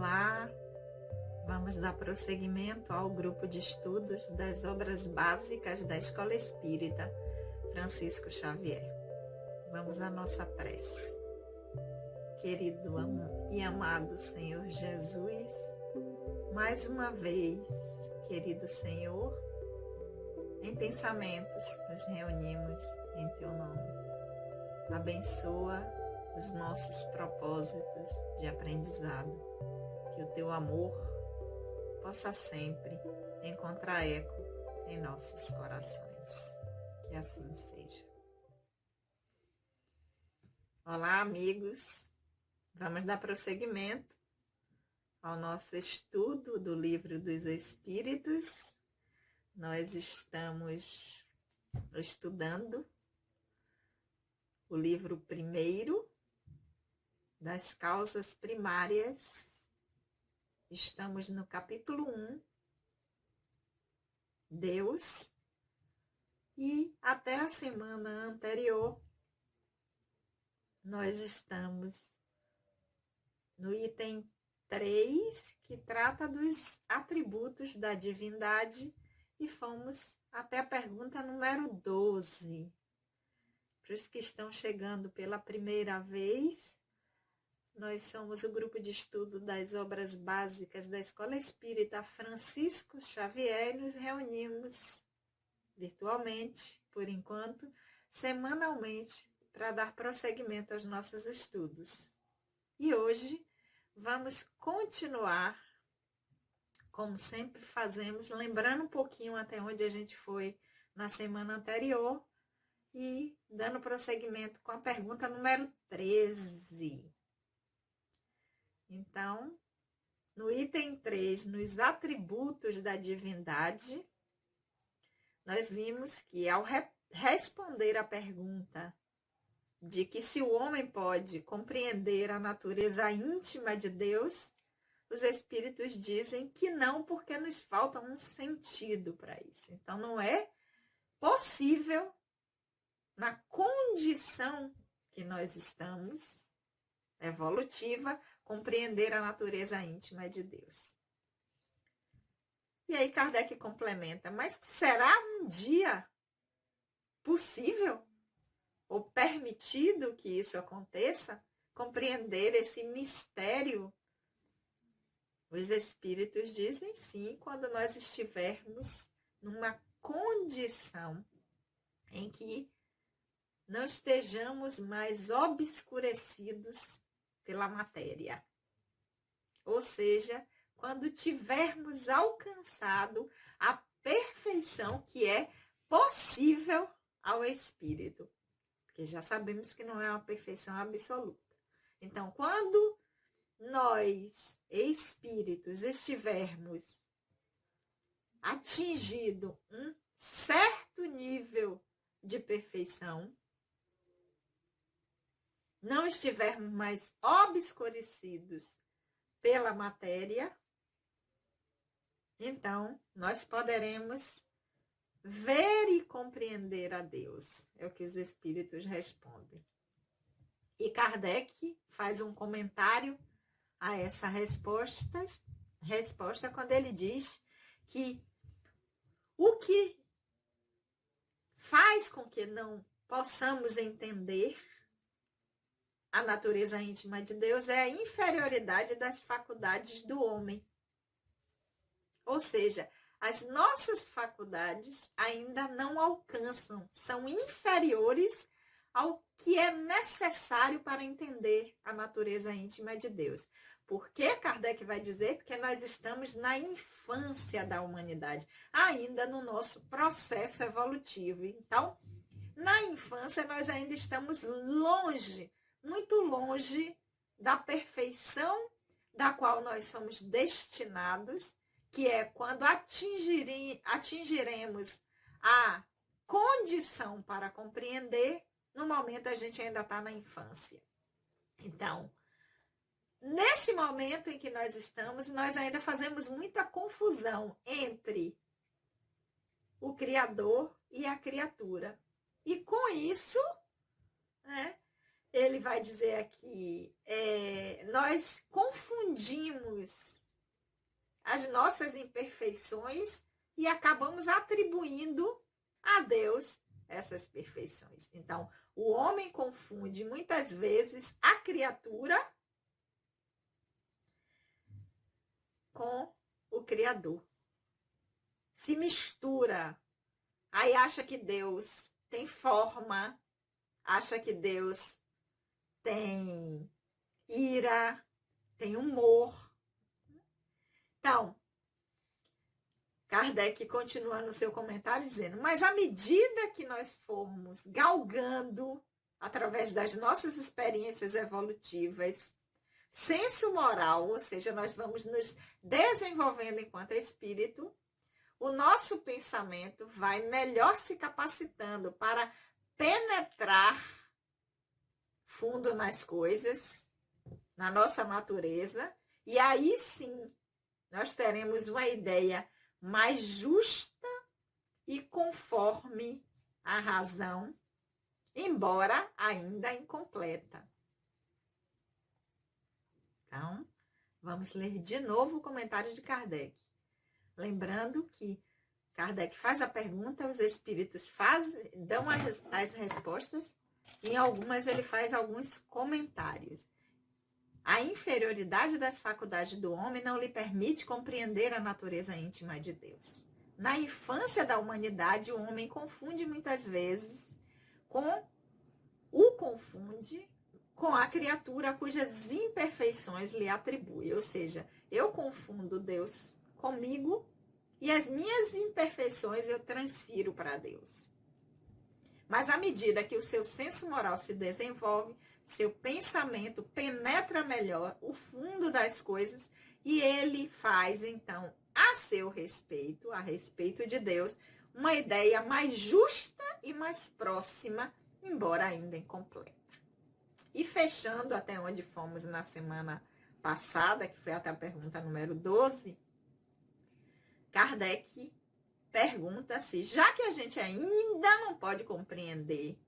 Olá, vamos dar prosseguimento ao grupo de estudos das obras básicas da Escola Espírita Francisco Xavier. Vamos à nossa prece. Querido e amado Senhor Jesus, mais uma vez, querido Senhor, em pensamentos nos reunimos em Teu nome. Abençoa os nossos propósitos de aprendizado, que o Teu amor possa sempre encontrar eco em nossos corações. Que assim seja. Olá, amigos. Vamos dar prosseguimento ao nosso estudo do Livro dos Espíritos. Nós estamos estudando o livro primeiro das causas primárias. Estamos no capítulo 1, Deus, e até a semana anterior nós estamos no item 3, que trata dos atributos da divindade, e fomos até a pergunta número 12. Para os que estão chegando pela primeira vez, nós somos o grupo de estudo das obras básicas da Escola Espírita Francisco Xavier e nos reunimos virtualmente, por enquanto, semanalmente, para dar prosseguimento aos nossos estudos. E hoje vamos continuar, como sempre fazemos, lembrando um pouquinho até onde a gente foi na semana anterior e dando prosseguimento com a pergunta número 13. Então, no item 3, nos atributos da divindade, nós vimos que ao responder à pergunta de que se o homem pode compreender a natureza íntima de Deus, os espíritos dizem que não, porque nos falta um sentido para isso. Então, não é possível, na condição que nós estamos, evolutiva, compreender a natureza íntima de Deus. E aí Kardec complementa, mas será um dia possível ou permitido que isso aconteça? Compreender esse mistério? Os espíritos dizem sim, quando nós estivermos numa condição em que não estejamos mais obscurecidos pela matéria. Ou seja, quando tivermos alcançado a perfeição que é possível ao espírito. Porque já sabemos que não é uma perfeição absoluta. Então, quando nós, espíritos, estivermos atingido um certo nível de perfeição, não estivermos mais obscurecidos pela matéria, então nós poderemos ver e compreender a Deus. É o que os espíritos respondem. E Kardec faz um comentário a essa resposta quando ele diz que o que faz com que não possamos entender a natureza íntima de Deus é a inferioridade das faculdades do homem. Ou seja, as nossas faculdades ainda não alcançam, são inferiores ao que é necessário para entender a natureza íntima de Deus. Por que Kardec vai dizer? Porque nós estamos na infância da humanidade, ainda no nosso processo evolutivo. Então, na infância nós ainda estamos longe, muito longe da perfeição da qual nós somos destinados, que é quando atingiremos a condição para compreender. No momento a gente ainda está na infância. Então, nesse momento em que nós estamos, nós ainda fazemos muita confusão entre o Criador e a criatura. E com isso, Ele vai dizer aqui, nós confundimos as nossas imperfeições e acabamos atribuindo a Deus essas perfeições. Então, o homem confunde muitas vezes a criatura com o Criador. Se mistura, aí acha que Deus tem forma, acha que Deus tem ira, tem humor. Então, Kardec continua no seu comentário dizendo, mas à medida que nós formos galgando, através das nossas experiências evolutivas, senso moral, ou seja, nós vamos nos desenvolvendo enquanto espírito, o nosso pensamento vai melhor se capacitando para penetrar fundo nas coisas, na nossa natureza, e aí sim nós teremos uma ideia mais justa e conforme a razão, embora ainda incompleta. Então, vamos ler de novo o comentário de Kardec. Lembrando que Kardec faz a pergunta, os espíritos dão as respostas, e em algumas ele faz alguns comentários. A inferioridade das faculdades do homem não lhe permite compreender a natureza íntima de Deus. Na infância da humanidade, o homem confunde muitas vezes confunde com a criatura cujas imperfeições lhe atribui. Ou seja, eu confundo Deus comigo e as minhas imperfeições eu transfiro para Deus. Mas à medida que o seu senso moral se desenvolve, seu pensamento penetra melhor o fundo das coisas e ele faz, então, a seu respeito, a respeito de Deus, uma ideia mais justa e mais próxima, embora ainda incompleta. E fechando até onde fomos na semana passada, que foi até a pergunta número 12, Kardec pergunta se, já que a gente ainda não pode compreender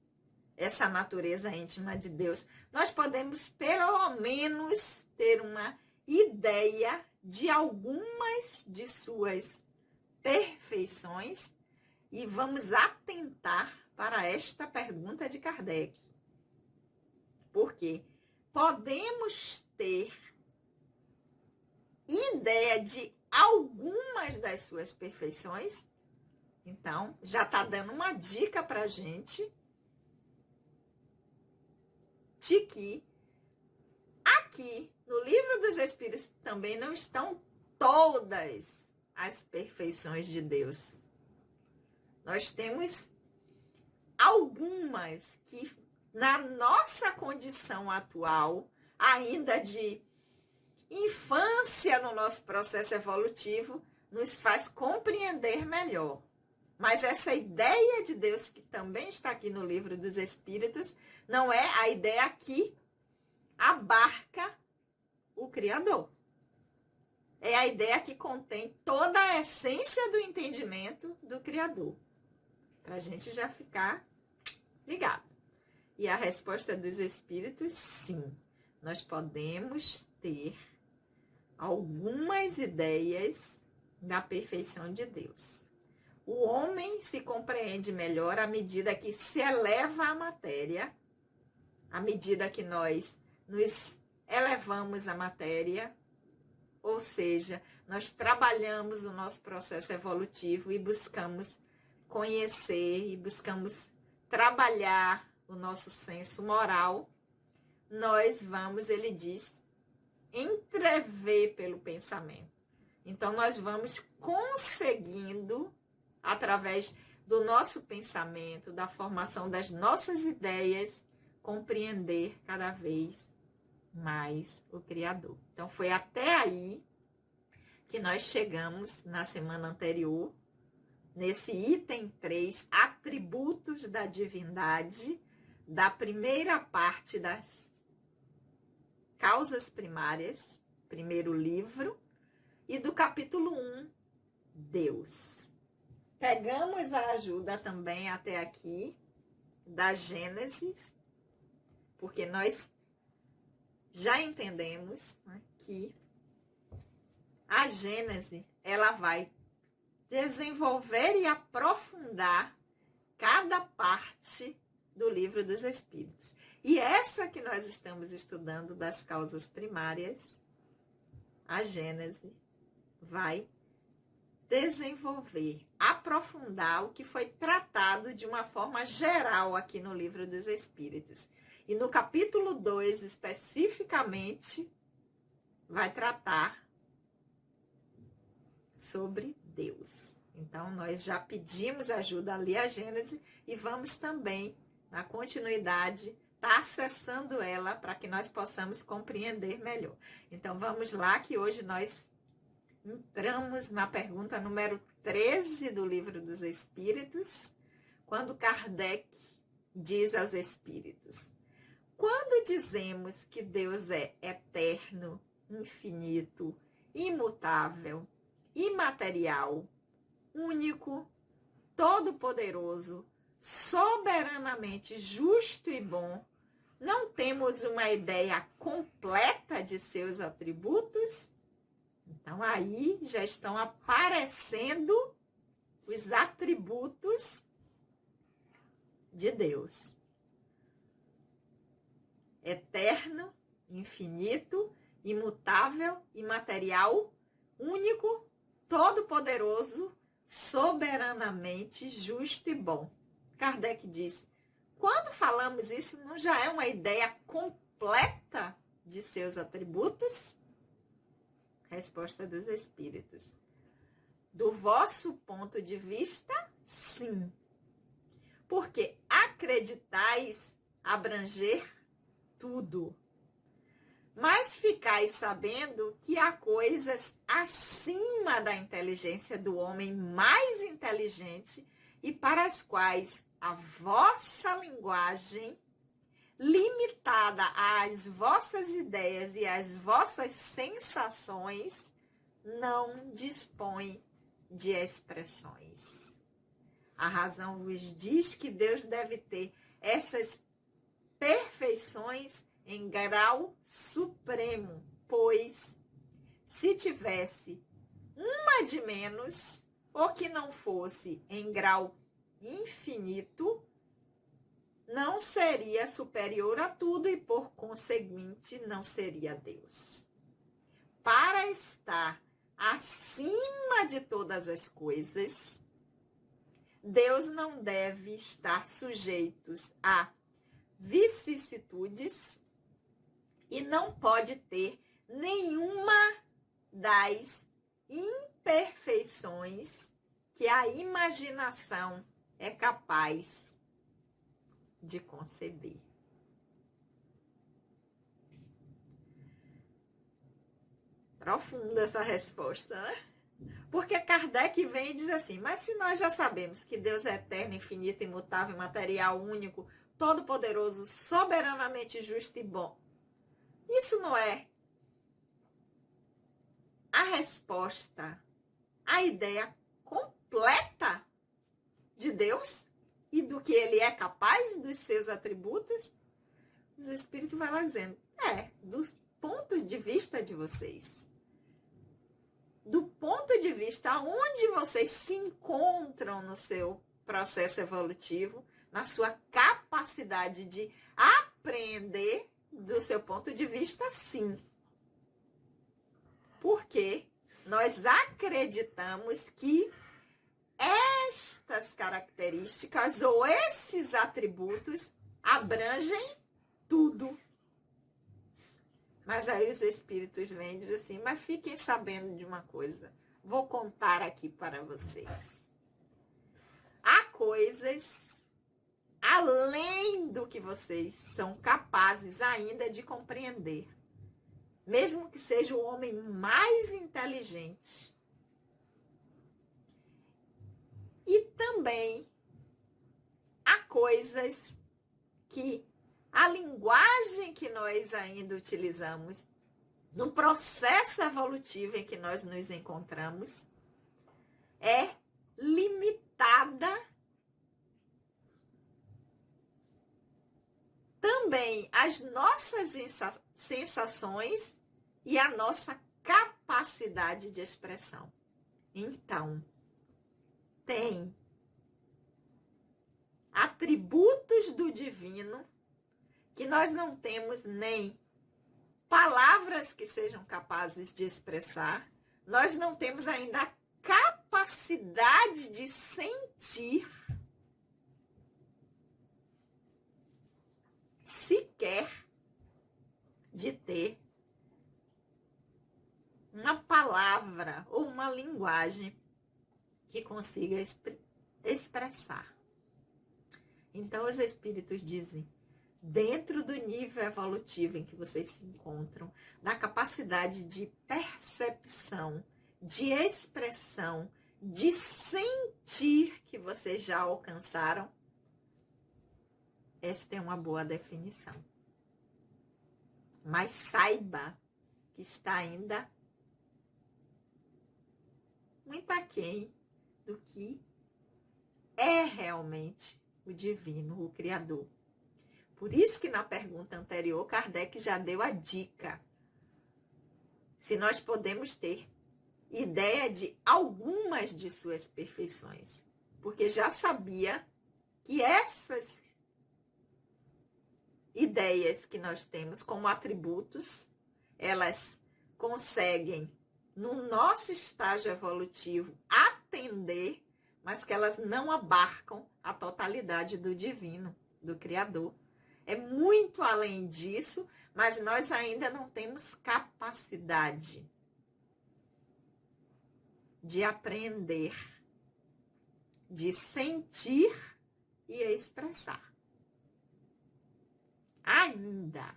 essa natureza íntima de Deus, nós podemos pelo menos ter uma ideia de algumas de suas perfeições e vamos atentar para esta pergunta de Kardec. Porque podemos ter ideia de algumas das suas perfeições. Então, já está dando uma dica para a gente de que aqui no Livro dos Espíritos também não estão todas as perfeições de Deus. Nós temos algumas que, na nossa condição atual, ainda de infância no nosso processo evolutivo, nos faz compreender melhor. Mas essa ideia de Deus, que também está aqui no Livro dos Espíritos, não é a ideia que abarca o Criador. É a ideia que contém toda a essência do entendimento do Criador. Para a gente já ficar ligado. E a resposta dos Espíritos, sim. Nós podemos ter algumas ideias da perfeição de Deus. O homem se compreende melhor à medida que se eleva a matéria, à medida que nós nos elevamos a matéria, ou seja, nós trabalhamos o nosso processo evolutivo e buscamos conhecer e buscamos trabalhar o nosso senso moral, nós vamos, ele diz, entrever pelo pensamento. Então, nós vamos conseguindo, através do nosso pensamento, da formação das nossas ideias, compreender cada vez mais o Criador. Então, foi até aí que nós chegamos na semana anterior, nesse item 3, atributos da divindade, da primeira parte das causas primárias, primeiro livro, e do capítulo 1, Deus. Pegamos a ajuda também até aqui da Gênesis, Porque nós já entendemos, né, que a Gênese, ela vai desenvolver e aprofundar cada parte do livro dos Espíritos. E essa que nós estamos estudando das causas primárias, a Gênese, vai desenvolver, aprofundar o que foi tratado de uma forma geral aqui no livro dos Espíritos. E no capítulo 2, especificamente, vai tratar sobre Deus. Então, nós já pedimos ajuda ali a Gênese e vamos também, na continuidade, estar acessando ela para que nós possamos compreender melhor. Então, vamos lá, que hoje nós entramos na pergunta número 13 do Livro dos Espíritos, quando Kardec diz aos Espíritos: quando dizemos que Deus é eterno, infinito, imutável, imaterial, único, todo-poderoso, soberanamente justo e bom, não temos uma ideia completa de seus atributos? Então, aí já estão aparecendo os atributos de Deus. Eterno, infinito, imutável, imaterial, único, todo-poderoso, soberanamente justo e bom. Kardec diz: quando falamos isso, não já é uma ideia completa de seus atributos? Resposta dos Espíritos: do vosso ponto de vista, sim. Porque acreditais abranger tudo. Mas ficais sabendo que há coisas acima da inteligência do homem mais inteligente e para as quais a vossa linguagem, limitada às vossas ideias e às vossas sensações, não dispõe de expressões. A razão vos diz que Deus deve ter essas perfeições em grau supremo, pois se tivesse uma de menos, ou que não fosse em grau infinito, não seria superior a tudo e, por conseguinte, não seria Deus. Para estar acima de todas as coisas, Deus não deve estar sujeito a vicissitudes e não pode ter nenhuma das imperfeições que a imaginação é capaz de conceber. Profunda essa resposta, né? Porque Kardec vem e diz assim: mas se nós já sabemos que Deus é eterno, infinito, imutável, material, único, todo-poderoso, soberanamente justo e bom, isso não é a resposta, a ideia completa de Deus e do que ele é capaz, dos seus atributos? Os Espíritos vão lá dizendo: do ponto de vista de vocês, do ponto de vista onde vocês se encontram no seu processo evolutivo, na sua capacidade de aprender, do seu ponto de vista, sim. Porque nós acreditamos que estas características ou esses atributos abrangem tudo. Mas aí os Espíritos vêm e dizem assim: mas fiquem sabendo de uma coisa, vou contar aqui para vocês. Há coisas além do que vocês são capazes ainda de compreender. Mesmo que seja o homem mais inteligente. E também há coisas que a linguagem que nós ainda utilizamos no processo evolutivo em que nós nos encontramos é limitada também as nossas sensações e a nossa capacidade de expressão. Então, tem atributos do divino que nós não temos nem palavras que sejam capazes de expressar, nós não temos ainda a capacidade de sentir sequer de ter uma palavra ou uma linguagem que consiga expressar. Então, os espíritos dizem, dentro do nível evolutivo em que vocês se encontram, na capacidade de percepção, de expressão, de sentir que vocês já alcançaram, esta é uma boa definição. Mas saiba que está ainda muito aquém do que é realmente o divino, o Criador. Por isso que na pergunta anterior, Kardec já deu a dica. Se nós podemos ter ideia de algumas de suas perfeições. Porque já sabia que essas ideias que nós temos como atributos, elas conseguem, no nosso estágio evolutivo, atender, mas que elas não abarcam a totalidade do divino, do Criador. É muito além disso, mas nós ainda não temos capacidade de aprender, de sentir e expressar. Ainda,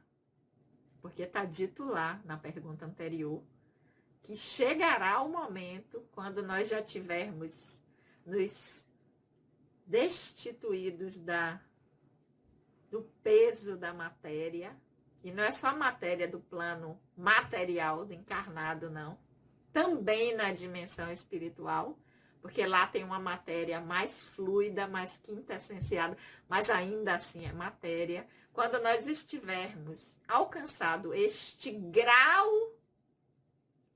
porque está dito lá na pergunta anterior, que chegará o momento quando nós já tivermos nos destituídos do peso da matéria, e não é só a matéria do plano material, do encarnado, não, também na dimensão espiritual, porque lá tem uma matéria mais fluida, mais quintessenciada, mas ainda assim é matéria. Quando nós estivermos alcançado este grau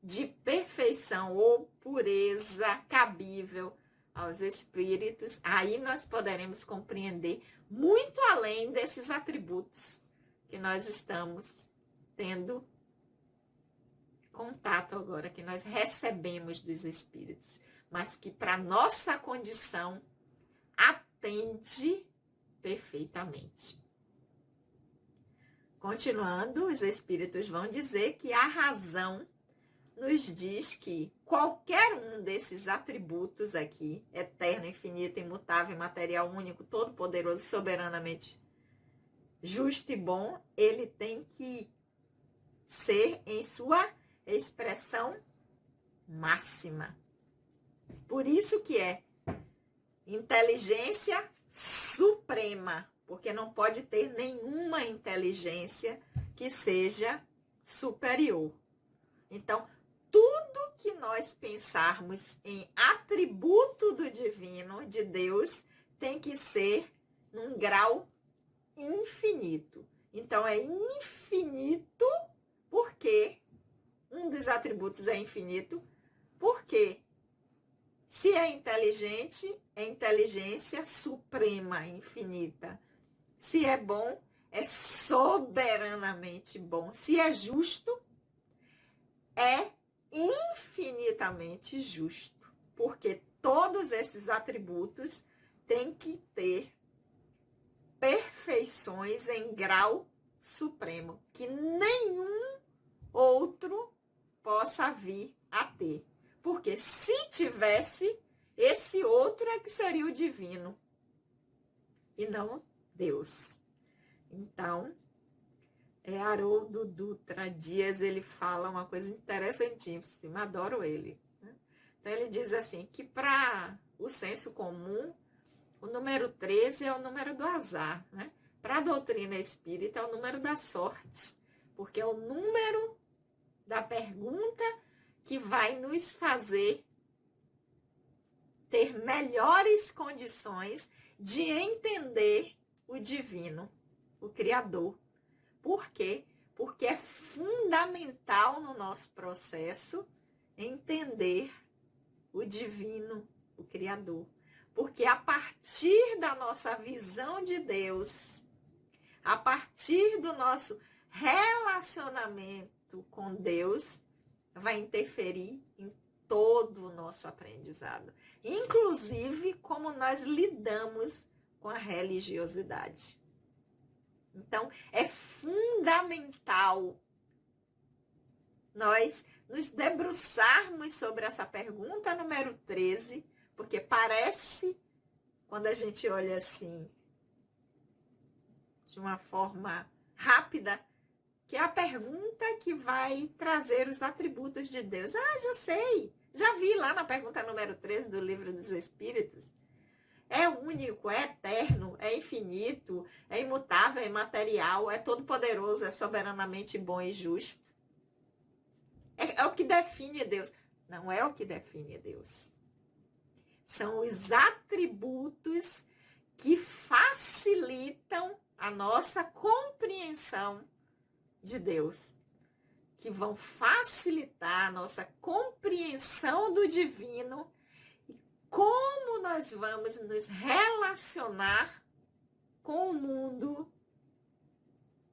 de perfeição ou pureza cabível aos espíritos, aí nós poderemos compreender muito além desses atributos que nós estamos tendo contato agora, que nós recebemos dos espíritos, mas que para nossa condição atende perfeitamente. Continuando, os espíritos vão dizer que a razão nos diz que qualquer um desses atributos aqui, eterno, infinito, imutável, material, único, todo-poderoso, soberanamente justo e bom, ele tem que ser em sua expressão máxima. Por isso que é inteligência suprema, porque não pode ter nenhuma inteligência que seja superior. Então, tudo que nós pensarmos em atributo do divino, de Deus, tem que ser num grau infinito. Então, é infinito porque um dos atributos é infinito, porque se é inteligente, é inteligência suprema, infinita. Se é bom, é soberanamente bom. Se é justo, é infinitamente justo. Porque todos esses atributos têm que ter perfeições em grau supremo, que nenhum outro possa vir a ter. Porque se tivesse, esse outro é que seria o divino, e não Deus. Então, Haroldo Dutra Dias, ele fala uma coisa interessantíssima, adoro ele. Então, ele diz assim, que para o senso comum, o número 13 é o número do azar, né? Para a doutrina espírita, é o número da sorte, porque é o número da pergunta que vai nos fazer ter melhores condições de entender o divino. o Criador. Por quê? Porque é fundamental no nosso processo entender o divino, o Criador. Porque a partir da nossa visão de Deus, a partir do nosso relacionamento com Deus, vai interferir em todo o nosso aprendizado. Inclusive, como nós lidamos com a religiosidade. Então, é fundamental nós nos debruçarmos sobre essa pergunta número 13, porque parece, quando a gente olha assim, de uma forma rápida, que é a pergunta que vai trazer os atributos de Deus. Ah, já sei, já vi lá na pergunta número 13 do Livro dos Espíritos. É único, é eterno, é infinito, é imutável, é imaterial, é todo-poderoso, é soberanamente bom e justo. É o que define Deus. Não é o que define Deus. São os atributos que facilitam a nossa compreensão de Deus, que vão facilitar a nossa compreensão do divino e como nós vamos nos relacionar com o mundo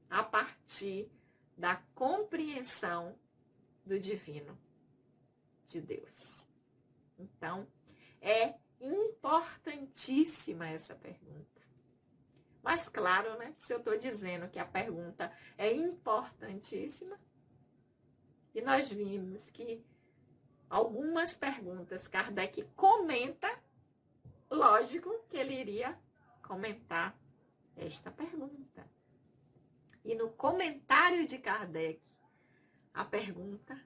a partir da compreensão do divino, de Deus. Então, é importantíssima essa pergunta. Mas claro, né? Se eu estou dizendo que a pergunta é importantíssima, e nós vimos que algumas perguntas Kardec comenta, lógico que ele iria comentar esta pergunta. E no comentário de Kardec, a pergunta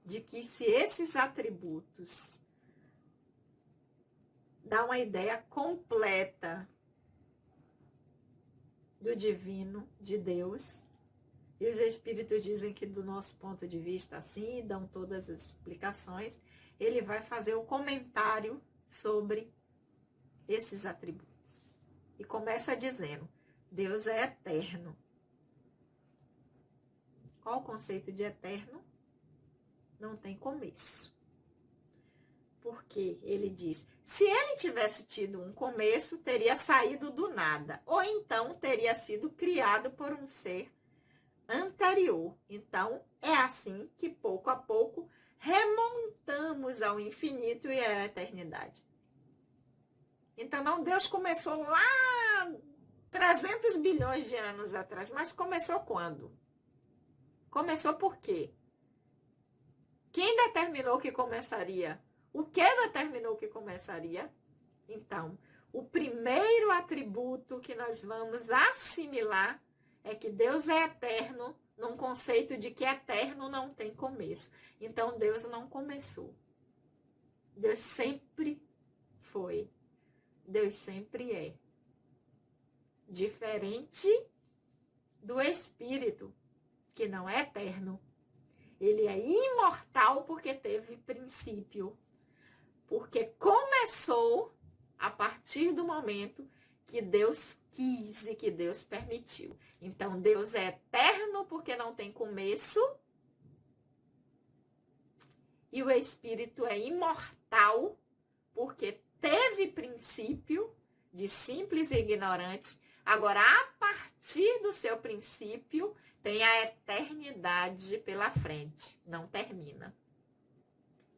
de que se esses atributos dão uma ideia completa do divino, de Deus, e os espíritos dizem que do nosso ponto de vista assim, dão todas as explicações, ele vai fazer o comentário sobre esses atributos. E começa dizendo, Deus é eterno. Qual o conceito de eterno? Não tem começo. Porque ele diz, se ele tivesse tido um começo, teria saído do nada, ou então teria sido criado por um ser anterior. Então, é assim que pouco a pouco remontamos ao infinito e à eternidade. Então, não, Deus começou lá 300 bilhões de anos atrás, mas começou quando? Começou por quê? Quem determinou que começaria? O que determinou que começaria? Então, o primeiro atributo que nós vamos assimilar é que Deus é eterno, num conceito de que eterno não tem começo. Então, Deus não começou. Deus sempre foi. Deus sempre é. Diferente do Espírito, que não é eterno. Ele é imortal porque teve princípio. Porque começou a partir do momento que Deus quis e que Deus permitiu. Então, Deus é eterno porque não tem começo. E o Espírito é imortal porque teve princípio de simples e ignorante. Agora, a partir do seu princípio, tem a eternidade pela frente. Não termina.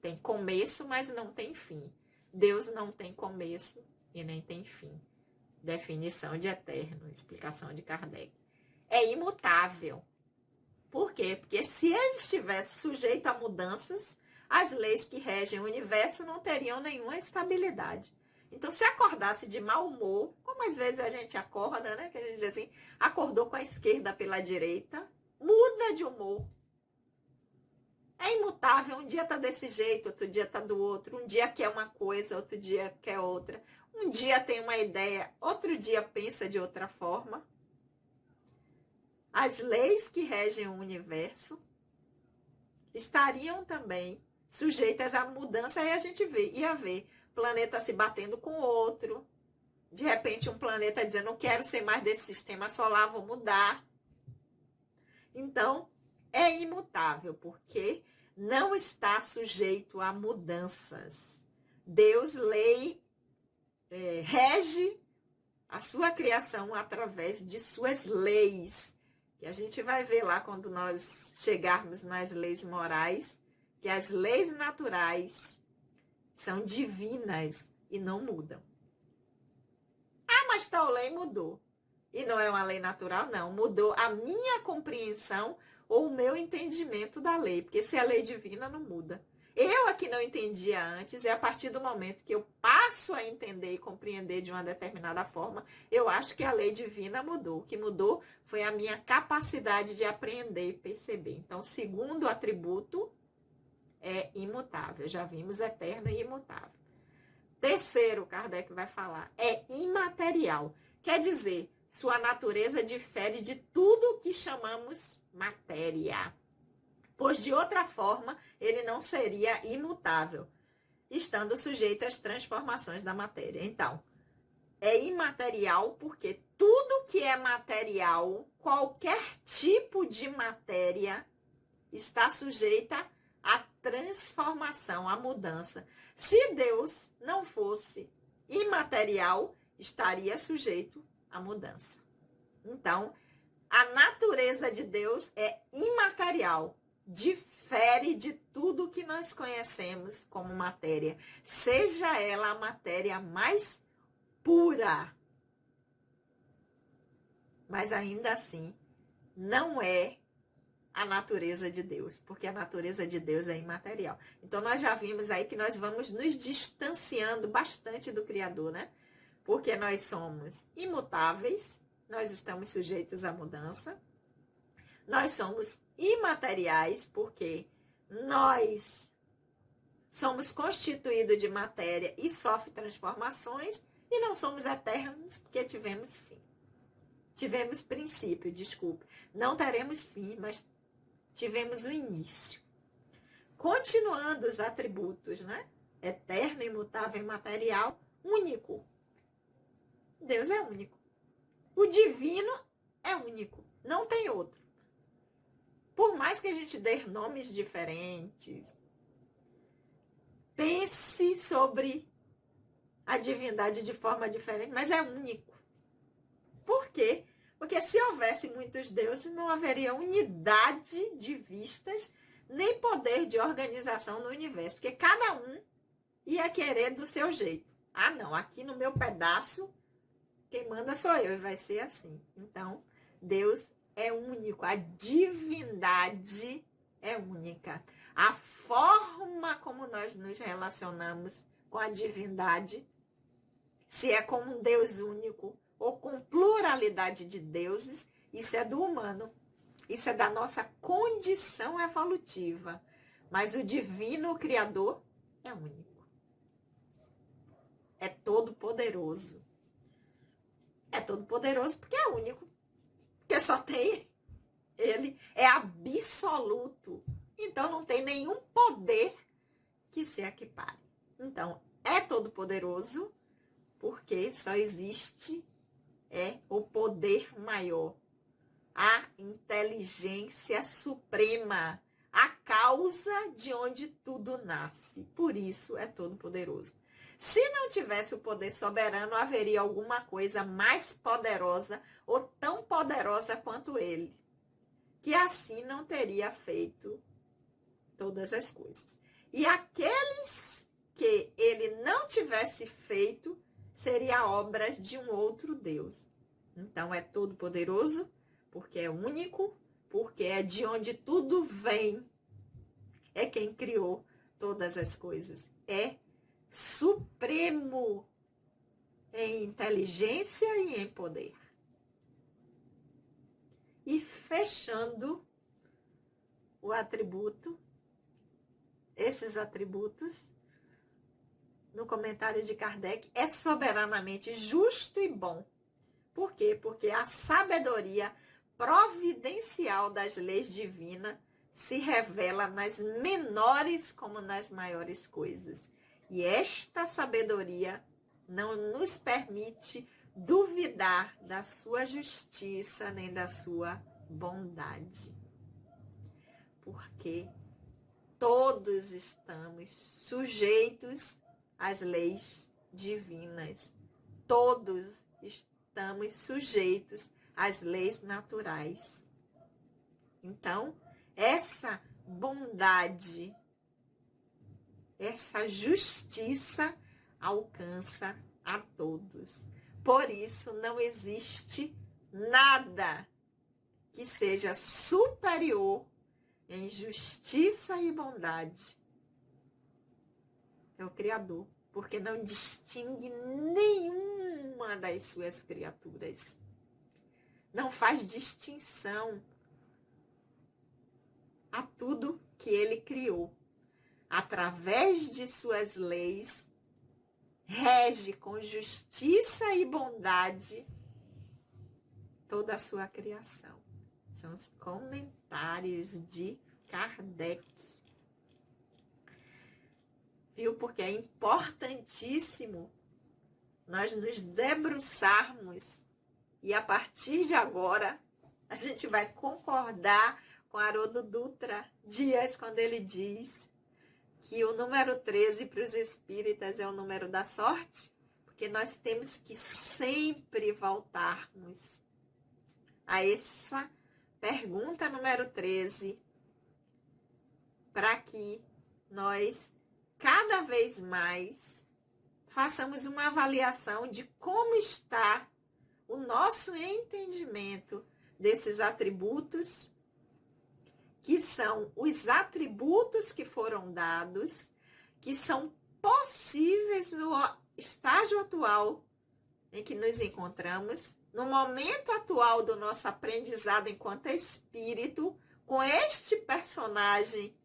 Tem começo, mas não tem fim. Deus não tem começo e nem tem fim. Definição de eterno, explicação de Kardec. É imutável. Por quê? Porque se ele estivesse sujeito a mudanças, as leis que regem o universo não teriam nenhuma estabilidade. Então, se acordasse de mau humor, como às vezes a gente acorda, né? Que a gente diz assim, acordou com a esquerda pela direita, muda de humor. É imutável, um dia tá desse jeito, outro dia tá do outro. Um dia quer uma coisa, outro dia quer outra. Um dia tem uma ideia, outro dia pensa de outra forma. As leis que regem o universo estariam também sujeitas à mudança. Aí a gente ia ver planeta se batendo com outro, De repente um planeta dizendo, não quero ser mais desse sistema solar, vou mudar. Então, é imutável, porque não está sujeito a mudanças. Deus rege a sua criação através de suas leis. E a gente vai ver lá quando nós chegarmos nas leis morais, que as leis naturais são divinas e não mudam. Ah, mas tal lei mudou. E não é uma lei natural, não. Mudou a minha compreensão ou o meu entendimento da lei. Porque se é lei divina, não muda. Eu aqui não entendia antes, e a partir do momento que eu passo a entender e compreender de uma determinada forma, eu acho que a lei divina mudou. O que mudou foi a minha capacidade de aprender e perceber. Então, o segundo atributo é imutável. Já vimos eterno e imutável. Terceiro, Kardec vai falar, é imaterial. Quer dizer, sua natureza difere de tudo que chamamos matéria. Pois de outra forma, ele não seria imutável, estando sujeito às transformações da matéria. Então, é imaterial porque tudo que é material, qualquer tipo de matéria, está sujeita à transformação, à mudança. Se Deus não fosse imaterial, estaria sujeito à mudança. Então, a natureza de Deus é imaterial. Difere de tudo que nós conhecemos como matéria, seja ela a matéria mais pura. Mas ainda assim, não é a natureza de Deus, porque a natureza de Deus é imaterial. Então, nós já vimos aí que nós vamos nos distanciando bastante do Criador, né? Porque nós somos imutáveis, nós estamos sujeitos à mudança. Nós somos imateriais, porque nós somos constituídos de matéria e sofrem transformações, e não somos eternos, porque tivemos fim. Tivemos princípio, desculpe. Não teremos fim, mas tivemos o início. Continuando os atributos, né? Eterno, imutável, imaterial, único. Deus é único. O divino é único. Não tem outro. Por mais que a gente dê nomes diferentes, pense sobre a divindade de forma diferente, mas é único. Por quê? Porque se houvesse muitos deuses, não haveria unidade de vistas, nem poder de organização no universo, porque cada um ia querer do seu jeito. Ah, não, aqui no meu pedaço, quem manda sou eu, e vai ser assim. Então, Deus é único, a divindade é única. A forma como nós nos relacionamos com a divindade, se é com um Deus único ou com pluralidade de deuses, isso é do humano. Isso é da nossa condição evolutiva. Mas o divino, o Criador, é único. É todo-poderoso. É todo-poderoso porque é único. Porque só tem ele. É absoluto. Então, não tem nenhum poder que se equipare. Então, é todo-poderoso porque só existe o poder maior. A inteligência suprema. A causa de onde tudo nasce. Por isso, é todo-poderoso. Se não tivesse o poder soberano, haveria alguma coisa mais poderosa ou tão poderosa quanto ele, que assim não teria feito todas as coisas. E aqueles que ele não tivesse feito, seria obra de um outro Deus. Então, é todo poderoso, porque é único, porque é de onde tudo vem. É quem criou todas as coisas. É supremo em inteligência e em poder. E fechando o atributo, esses atributos, no comentário de Kardec, é soberanamente justo e bom. Por quê? Porque a sabedoria providencial das leis divinas se revela nas menores como nas maiores coisas. E esta sabedoria não nos permite duvidar da sua justiça nem da sua bondade. Porque todos estamos sujeitos às leis divinas. Todos estamos sujeitos às leis naturais. Então, essa bondade, essa justiça alcança a todos. Por isso, não existe nada que seja superior em justiça e bondade. É o Criador, porque não distingue nenhuma das suas criaturas. Não faz distinção a tudo que ele criou. Através de suas leis, rege com justiça e bondade toda a sua criação. São os comentários de Kardec. Viu? Porque é importantíssimo nós nos debruçarmos e a partir de agora a gente vai concordar com Haroldo Dutra Dias quando ele diz que o número 13 para os espíritas é o número da sorte, porque nós temos que sempre voltarmos a essa pergunta número 13 para que nós cada vez mais façamos uma avaliação de como está o nosso entendimento desses atributos, que são os atributos que foram dados, que são possíveis no estágio atual em que nos encontramos, no momento atual do nosso aprendizado enquanto espírito, com este personagem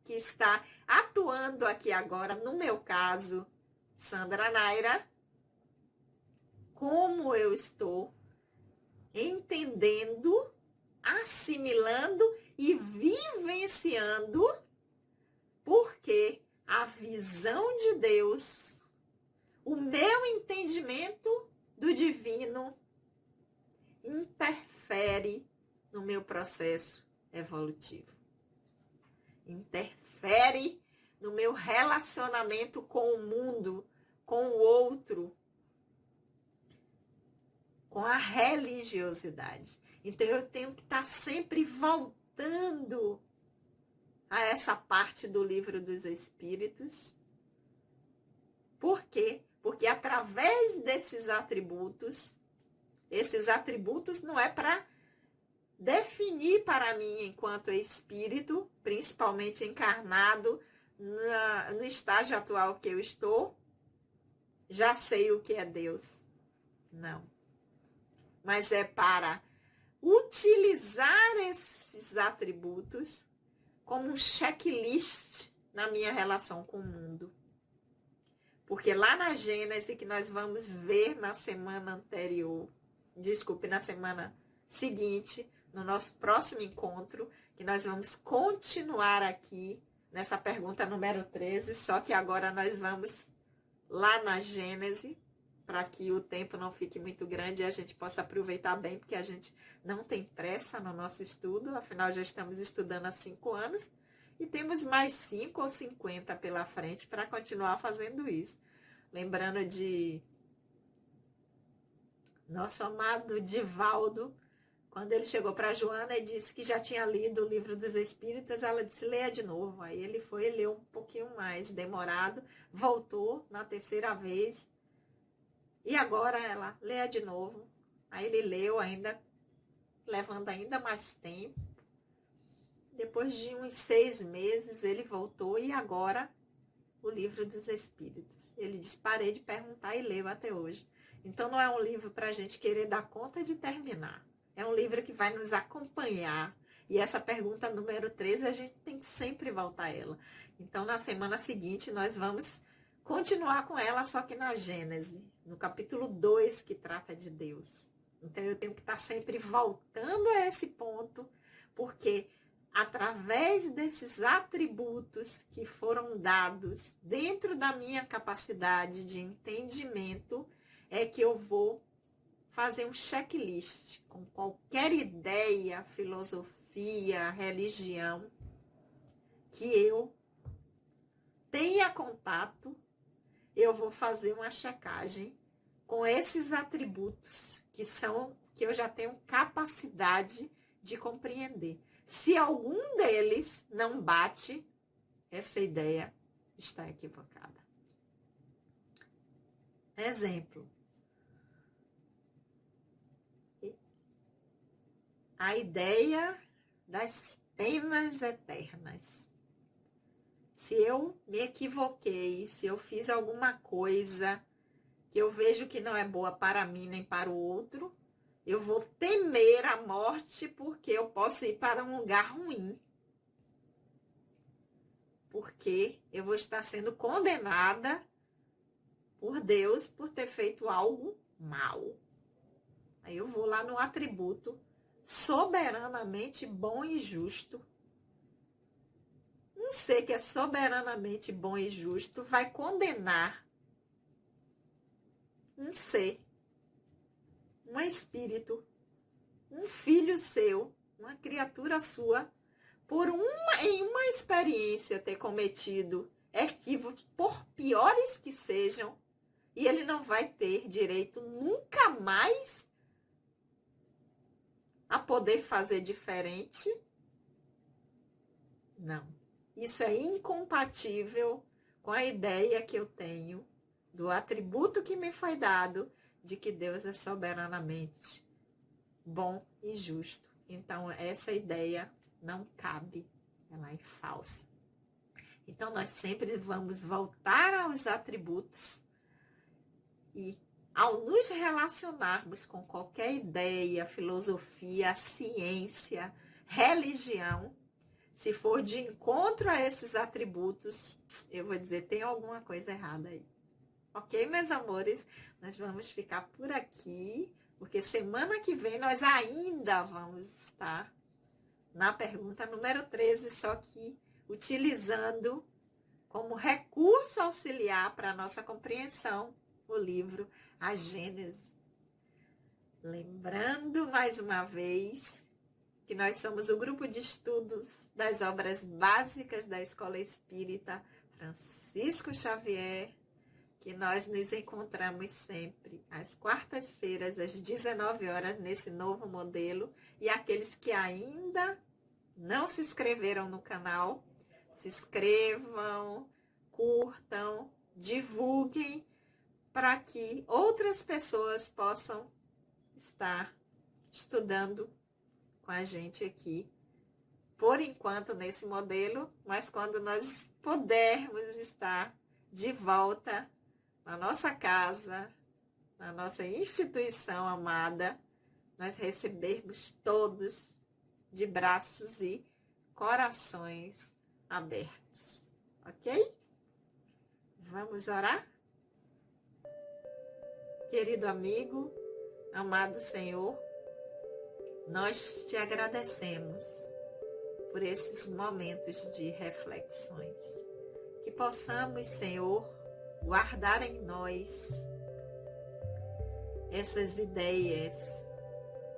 que está atuando aqui agora, no meu caso, Sandra Naira, como eu estou entendendo, assimilando e vivenciando, porque a visão de Deus, o meu entendimento do divino, interfere no meu processo evolutivo. Interfere no meu relacionamento com o mundo, com o outro, com a religiosidade. Então, eu tenho que estar sempre voltando a essa parte do Livro dos Espíritos. Por quê? Porque através desses atributos não é para definir para mim, enquanto espírito, principalmente encarnado, no estágio atual que eu estou, já sei o que é Deus. Não. Mas é para utilizar esses atributos como um checklist na minha relação com o mundo. Porque lá na Gênese, que nós vamos ver na semana na semana seguinte, no nosso próximo encontro, que nós vamos continuar aqui nessa pergunta número 13, só que agora nós vamos lá na Gênese, para que o tempo não fique muito grande e a gente possa aproveitar bem, porque a gente não tem pressa no nosso estudo, afinal já estamos estudando há 5 anos e temos mais 5 ou 50 pela frente para continuar fazendo isso. Lembrando de nosso amado Divaldo, quando ele chegou para a Joana e disse que já tinha lido o Livro dos Espíritos, ela disse, leia de novo. Aí ele foi e leu um pouquinho mais demorado, voltou na terceira vez, e agora ela leia de novo. Aí ele leu ainda, levando ainda mais tempo. Depois de uns 6 meses, ele voltou e agora o Livro dos Espíritos. Ele disse, parei de perguntar e leu até hoje. Então não é um livro para a gente querer dar conta de terminar. É um livro que vai nos acompanhar. E essa pergunta número 13, a gente tem que sempre voltar a ela. Então na semana seguinte nós vamos continuar com ela, só que na Gênese, no capítulo 2, que trata de Deus. Então eu tenho que estar sempre voltando a esse ponto, porque através desses atributos que foram dados dentro da minha capacidade de entendimento, é que eu vou fazer um checklist com qualquer ideia, filosofia, religião que eu tenha contato. Eu vou fazer uma checagem com esses atributos que eu já tenho capacidade de compreender. Se algum deles não bate, essa ideia está equivocada. Exemplo. A ideia das penas eternas. Se eu me equivoquei, se eu fiz alguma coisa que eu vejo que não é boa para mim nem para o outro, eu vou temer a morte porque eu posso ir para um lugar ruim. Porque eu vou estar sendo condenada por Deus por ter feito algo mal. Aí eu vou lá no atributo soberanamente bom e justo. Um ser que é soberanamente bom e justo vai condenar um ser, um espírito, um filho seu, uma criatura sua, em uma experiência ter cometido equívocos, por piores que sejam, e ele não vai ter direito nunca mais a poder fazer diferente? Não. Isso é incompatível com a ideia que eu tenho do atributo que me foi dado de que Deus é soberanamente bom e justo. Então, essa ideia não cabe, ela é falsa. Então, nós sempre vamos voltar aos atributos e, ao nos relacionarmos com qualquer ideia, filosofia, ciência, religião, se for de encontro a esses atributos, eu vou dizer, tem alguma coisa errada aí. Ok, meus amores? Nós vamos ficar por aqui, porque semana que vem nós ainda vamos estar na pergunta número 13, só que utilizando como recurso auxiliar para a nossa compreensão o livro A Gênese. Lembrando mais uma vez que nós somos o grupo de estudos das obras básicas da Escola Espírita Francisco Xavier, que nós nos encontramos sempre às quartas-feiras, às 19 horas, nesse novo modelo. E aqueles que ainda não se inscreveram no canal, se inscrevam, curtam, divulguem, para que outras pessoas possam estar estudando com a gente aqui, por enquanto nesse modelo, mas quando nós pudermos estar de volta na nossa casa, na nossa instituição amada, nós recebermos todos de braços e corações abertos, ok? Vamos orar? Querido amigo, amado Senhor, nós te agradecemos por esses momentos de reflexões. Que possamos, Senhor, guardar em nós essas ideias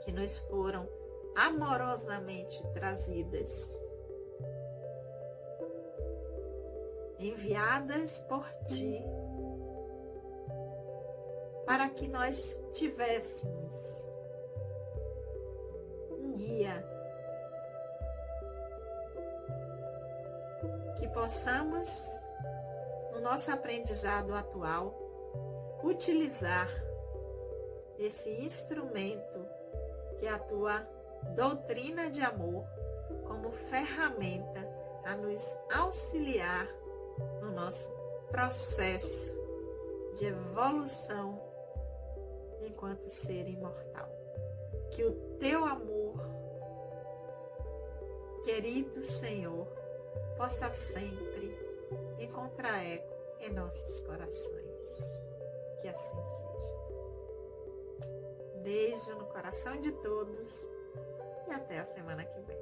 que nos foram amorosamente trazidas, enviadas por Ti, para que nós tivéssemos guia, que possamos, no nosso aprendizado atual, utilizar esse instrumento que é a Tua doutrina de amor como ferramenta a nos auxiliar no nosso processo de evolução enquanto ser imortal. Que o Teu amor, querido Senhor, possa sempre encontrar eco em nossos corações. Que assim seja. Beijo no coração de todos e até a semana que vem.